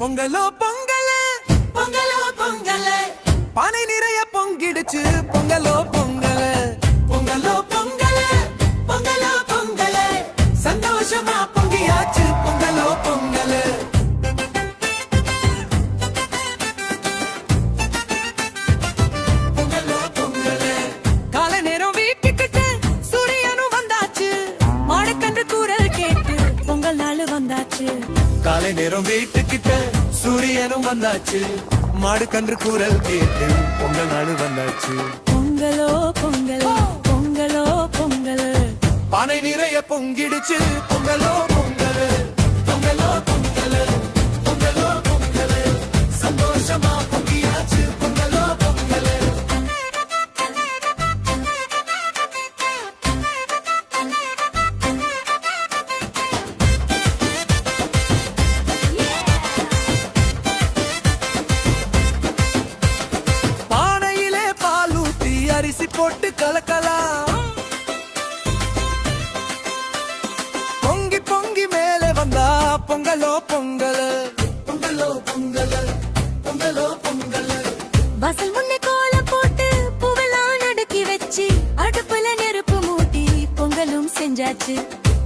பொங்கலோ பொங்கல பொங்கலோ பொங்கல பானை நிறைய பொங்கிடுச்சு பொங்கலோ பொங்கல பொங்கலோ பொங்கல பொங்கலோ பொங்கல சந்தோஷமா பொங்கியாச்சு பொங்கலோ பொங்கல பொங்கலோ பொங்கல காலை நேரம் வீட்டுக்கிட்ட சூரியனும் வந்தாச்சு மாடக்கன்று கூறல் கேட்டு பொங்கல் நாள் வந்தாச்சு காலை நேரம் வீட்டுக்கிட்ட சூரியனும் வந்தாச்சு மாடு கன்று கூறல் கேட்டு பொங்கல் நாடு வந்தாச்சு பொங்கலோ பொங்கலோ பொங்கலோ பொங்கல் பானை நிறைய பொங்கிடுச்சு பொங்கலோ பொங்கல் பொங்கலோ பொங்கல் பொங்கலோ பொங்கல் சந்தோஷமா பொங்கியாச்சு பொங்கலோ பொங்கல் அரிசி போட்டு கலக்கலாம் பொங்கி பொங்கி மேலே வந்தா பொங்கலோ பொங்கல் பொங்கலோ பொங்கல் பொங்கலோ பொங்கல் வாசல் முன்னே கோலம் போட்டு பூவெல்லாம் நடுக்கி வச்சு அடுப்புல நெருப்பு மூட்டி பொங்கலும் செஞ்சாச்சு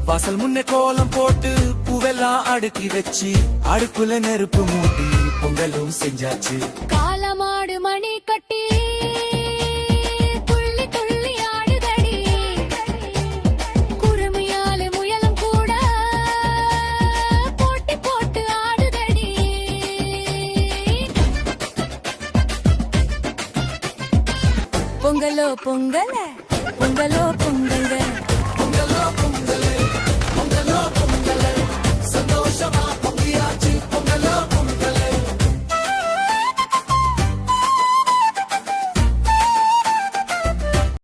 வாசல் முன்னே கோலம் போட்டு பூவெல்லாம் அடுக்கி வச்சு அடுப்புல நெருப்பு மூட்டி பொங்கலும் செஞ்சாச்சு காலமாடு மணி கட்டி பொங்கலோ பொங்கல பொங்கலோ பொங்கல்